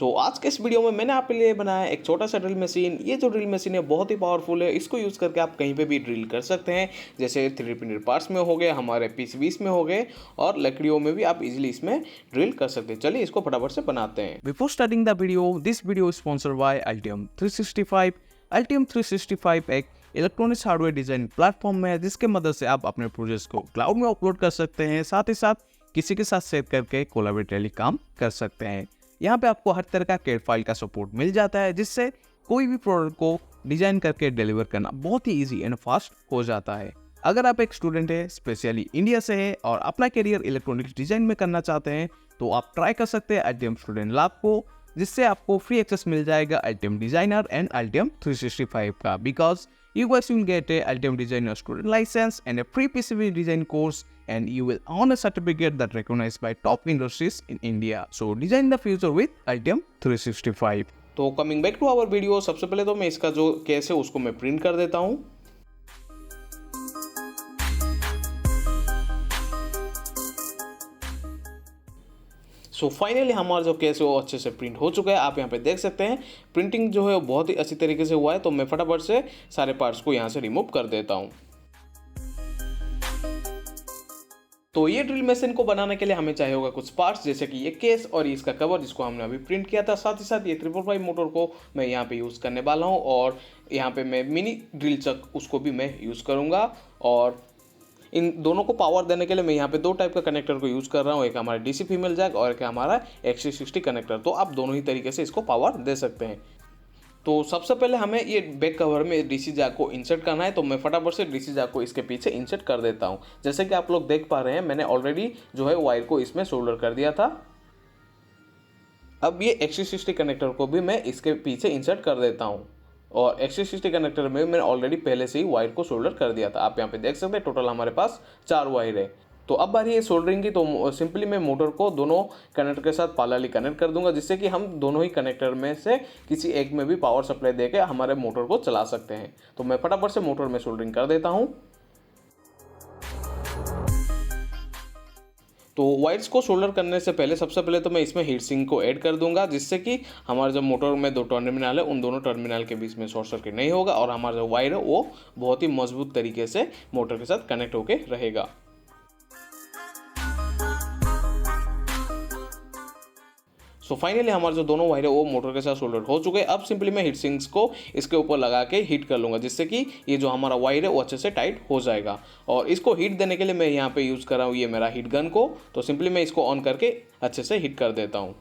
आज के इस वीडियो में मैंने आपके लिए बनाया एक छोटा सा ड्रिल मशीन। ये जो ड्रिल मशीन है बहुत ही पावरफुल है। इसको यूज़ करके आप कहीं पे भी ड्रिल कर सकते हैं, जैसे 3D प्रिंटेड पार्ट्स में हो गए, हमारे पीसीबीज में हो गए और लकड़ियों में भी आप इजीली इसमें ड्रिल कर सकते हैं। चलिए इसको फटाफट से बनाते हैं। Before starting the video, this video is sponsored by Altium 365। Altium 365 एक इलेक्ट्रॉनिक्स हार्डवेयर डिजाइन प्लेटफॉर्म है जिसके मदद से आप अपने प्रोजेक्ट्स को क्लाउड में अपलोड कर सकते हैं, साथ ही साथ किसी के साथ शेयर करके कोलैबोरेटिवली काम कर सकते हैं। यहाँ पे आपको हर तरह का कैड फाइल का सपोर्ट मिल जाता है, जिससे कोई भी प्रोडक्ट को डिजाइन करके डिलीवर करना बहुत ही इजी एंड फास्ट हो जाता है। अगर आप एक स्टूडेंट है, स्पेशली इंडिया से है और अपना करियर इलेक्ट्रॉनिक्स डिजाइन में करना चाहते हैं, तो आप ट्राई कर सकते हैं अल्टियम स्टूडेंट लैब को, जिससे आपको फ्री एक्सेस मिल जाएगा अल्टियम डिजाइनर एंड अल्टियम 365 का, because you guys will get a Altium Designer student license and a free PCB design course, and you will earn a certificate that recognized by top industries in India. So design the future with Altium 365. तो coming back to our video, सबसे पहले तो मैं इसका जो case है उसको मैं प्रिंट कर देता हूँ। फाइनली हमारा जो केस है वो अच्छे से प्रिंट हो चुका है। आप यहाँ पे देख सकते हैं प्रिंटिंग जो है वो बहुत ही अच्छी तरीके से हुआ है। तो मैं फटाफट से सारे पार्ट्स को यहाँ से रिमूव कर देता हूँ। तो ये ड्रिल मशीन को बनाने के लिए हमें चाहिए होगा कुछ पार्ट्स, जैसे कि ये केस और इसका कवर जिसको हमने अभी प्रिंट किया था। साथ ही साथ ये 355 मोटर को मैं यहाँ पे यूज़ करने वाला हूँ, और यहाँ पे मैं मिनी ड्रिल चक उसको भी मैं यूज़ करूँगा। और इन दोनों को पावर देने के लिए मैं यहाँ पे दो टाइप का कनेक्टर को यूज़ कर रहा हूँ, एक हमारा डीसी फीमेल जैक और एक हमारा XC60 कनेक्टर। तो आप दोनों ही तरीके से इसको पावर दे सकते हैं। तो सबसे पहले हमें ये बैक कवर में डीसी जैक को इंसर्ट करना है। तो मैं फटाफट से डीसी जैक को इसके पीछे इंसर्ट कर देता हूँ। जैसे कि आप लोग देख पा रहे हैं, मैंने ऑलरेडी जो है वायर को इसमें सोल्डर कर दिया था। अब ये XC60 कनेक्टर को भी मैं इसके पीछे इंसर्ट कर देता हूँ, और XC60 कनेक्टर में मैंने ऑलरेडी पहले से ही वायर को सोल्डर कर दिया था। आप यहाँ पे देख सकते हैं टोटल हमारे पास 4 वायर है। तो अब बारी है सोल्डरिंग की। तो सिंपली मैं मोटर को दोनों कनेक्टर के साथ पैरेलली कनेक्ट कर दूंगा, जिससे कि हम दोनों ही कनेक्टर में से किसी एक में भी पावर सप्लाई देके हमारे मोटर को चला सकते हैं। तो मैं फटाफट से मोटर में सोल्डरिंग कर देता हूँ। तो वायर्स को सोल्डर करने से पहले सबसे पहले तो मैं इसमें हीट सिंक को ऐड कर दूंगा, जिससे कि हमारे जो मोटर में 2 टर्मिनल है उन दोनों टर्मिनल के बीच में शॉर्ट सर्किट नहीं होगा, और हमारा जो वायर है वो बहुत ही मजबूत तरीके से मोटर के साथ कनेक्ट होके रहेगा। फाइनली हमारे जो दोनों वायर है वो मोटर के साथ सोल्डर हो चुके हैं। अब सिंपली मैं हीट सिंक्स को इसके ऊपर लगा के हीट कर लूँगा, जिससे कि ये जो हमारा वायर है वो अच्छे से टाइट हो जाएगा। और इसको हीट देने के लिए मैं यहाँ पे यूज़ कर रहा हूँ ये मेरा हीट गन को। तो सिंपली मैं इसको ऑन करके अच्छे से हीट कर देता हूँ।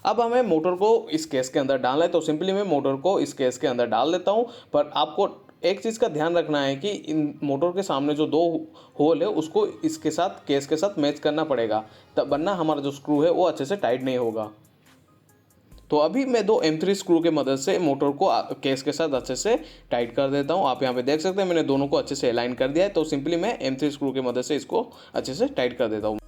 अब हमें मोटर को इस केस के अंदर डालना है। तो सिंपली मैं मोटर को इस केस के अंदर डाल देता हूँ। पर आपको एक चीज़ का ध्यान रखना है कि इन मोटर के सामने जो 2 होल है उसको इसके साथ केस के साथ मैच करना पड़ेगा, तब वरना हमारा जो स्क्रू है वो अच्छे से टाइट नहीं होगा। तो अभी मैं 2 M3 स्क्रू के मदद से मोटर को केस के साथ अच्छे से टाइट कर देता हूँ। आप यहाँ पे देख सकते हैं मैंने दोनों को अच्छे से अलाइन कर दिया है। तो सिंपली मैं M3 स्क्रू के मदद से इसको अच्छे से टाइट कर देता हूँ।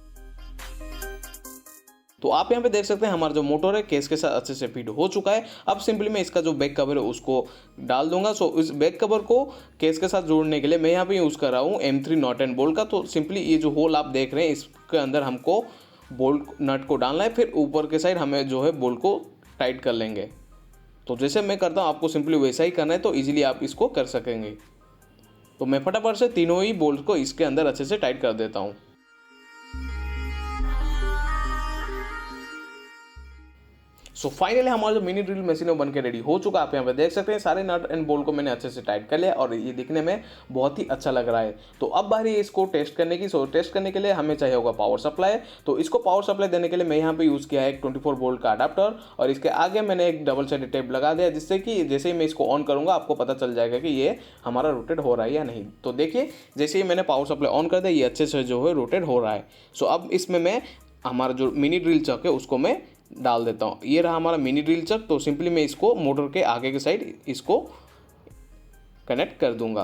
तो आप यहाँ पे देख सकते हैं हमारा जो मोटर है केस के साथ अच्छे से फिट हो चुका है। अब सिंपली मैं इसका जो बैक कवर है उसको डाल दूंगा। इस बैक कवर को केस के साथ जोड़ने के लिए मैं यहाँ पे यूज़ कर रहा हूँ M3 नॉट एंड बोल्ट का। तो सिंपली ये जो होल आप देख रहे हैं इसके अंदर हमको बोल्ट नट को डालना है, फिर ऊपर के साइड हमें जो है बोल्ट को टाइट कर लेंगे। तो जैसे मैं करता हूँ आपको सिंपली वैसा ही करना है, तो ईजिली आप इसको कर सकेंगे। तो मैं फटाफट से तीनों ही बोल्ट को इसके अंदर अच्छे से टाइट कर देता हूँ। फाइनली हमारा जो मिनी ड्रिल मशीन है बन के रेडी हो चुका है। आप यहाँ पे देख सकते हैं सारे नट एंड बोल्ट को मैंने अच्छे से टाइट कर लिया, और ये दिखने में बहुत ही अच्छा लग रहा है। तो अब बारी है इसको टेस्ट करने की। टेस्ट करने के लिए हमें चाहिए होगा पावर सप्लाई। तो इसको पावर सप्लाई देने के लिए मैं यहाँ पे यूज़ किया है एक 24 वोल्ट का अडाप्टर, और इसके आगे मैंने एक डबल साइडेड टेप लगा दिया, जिससे कि जैसे ही मैं इसको ऑन करूँगा आपको पता चल जाएगा कि ये हमारा रोटेट हो रहा है या नहीं। तो देखिए जैसे ही मैंने पावर सप्लाई ऑन कर दिया ये अच्छे से जो है रोटेट हो रहा है। अब इसमें मैं हमारा जो मिनी ड्रिल चक है उसको मैं डाल देता हूँ। ये रहा हमारा मिनी ड्रिल चक। तो सिंपली मैं इसको मोटर के आगे के साइड इसको कनेक्ट कर दूंगा।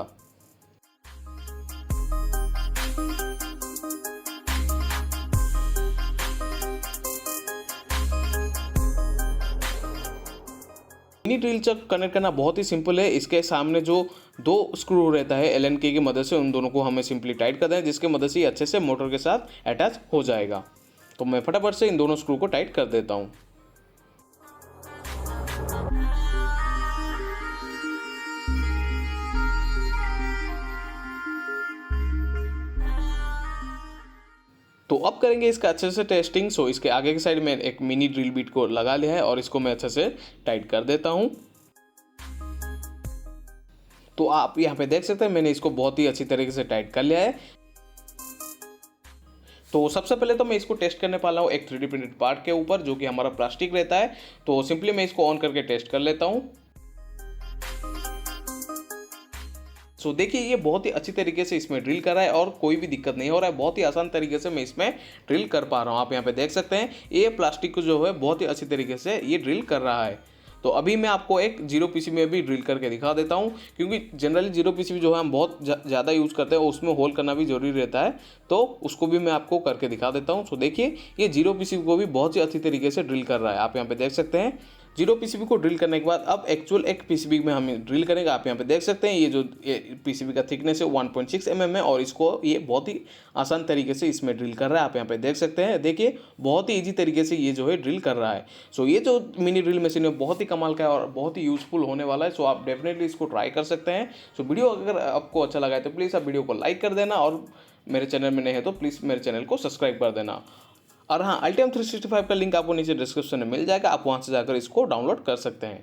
मिनी ड्रिल चक कनेक्ट करना बहुत ही सिंपल है। इसके सामने जो 2 स्क्रू रहता है Allen की मदद से उन दोनों को हमें सिंपली टाइट कर दें, जिसके मदद से अच्छे से मोटर के साथ अटैच हो जाएगा। तो मैं फटाफट से इन दोनों स्क्रू को टाइट कर देता हूँ। तो अब करेंगे इसका अच्छे से टेस्टिंग। सो इसके आगे की साइड में एक मिनी ड्रिल बिट को लगा लिया है और इसको मैं अच्छे से टाइट कर देता हूँ। तो आप यहाँ पे देख सकते हैं मैंने इसको बहुत ही अच्छी तरीके से टाइट कर लिया है। तो सबसे पहले तो मैं इसको टेस्ट करने वाला हूँ एक 3D प्रिंटेड पार्ट के ऊपर, जो कि हमारा प्लास्टिक रहता है। तो सिंपली मैं इसको ऑन करके टेस्ट कर लेता हूँ। सो देखिए ये बहुत ही अच्छी तरीके से इसमें ड्रिल कर रहा है और कोई भी दिक्कत नहीं हो रहा है। बहुत ही आसान तरीके से मैं इसमें ड्रिल कर पा रहा हूँ। आप यहाँ पे देख सकते हैं ये प्लास्टिक को जो है बहुत ही अच्छी तरीके से ये ड्रिल कर रहा है। तो अभी मैं आपको एक जीरो पीसीबी में भी ड्रिल करके दिखा देता हूँ, क्योंकि जनरली जीरो पीसीबी जो है हम बहुत ज़्यादा यूज़ करते हैं, उसमें होल करना भी ज़रूरी रहता है। तो उसको भी मैं आपको करके दिखा देता हूँ। सो देखिए ये जीरो पीसीबी को भी बहुत ही अच्छी तरीके से ड्रिल कर रहा है। आप यहाँ पे देख सकते हैं जीरो पीसीबी को ड्रिल करने के बाद अब एक्चुअल एक पीसीबी में हम ड्रिल करेंगे। आप यहाँ पे देख सकते हैं ये जो पीसीबी का थिकनेस है 1.6 mm है और इसको ये बहुत ही आसान तरीके से इसमें ड्रिल कर रहा है। आप यहाँ पे देख सकते हैं, देखिए बहुत ही ईजी तरीके से ये जो है ड्रिल कर रहा है। सो ये जो मिनी ड्रिल मशीन है बहुत ही कमाल का है और बहुत ही यूजफुल होने वाला है। सो आप डेफिनेटली इसको ट्राई कर सकते हैं। सो वीडियो अगर आपको अच्छा लगा है तो प्लीज़ आप वीडियो को लाइक कर देना और मेरे चैनल में नए हैं तो प्लीज़ मेरे चैनल को सब्सक्राइब कर देना। और हाँ, अल्टियम 365 का लिंक आपको नीचे डिस्क्रिप्शन में मिल जाएगा, आप वहाँ से जाकर इसको डाउनलोड कर सकते हैं।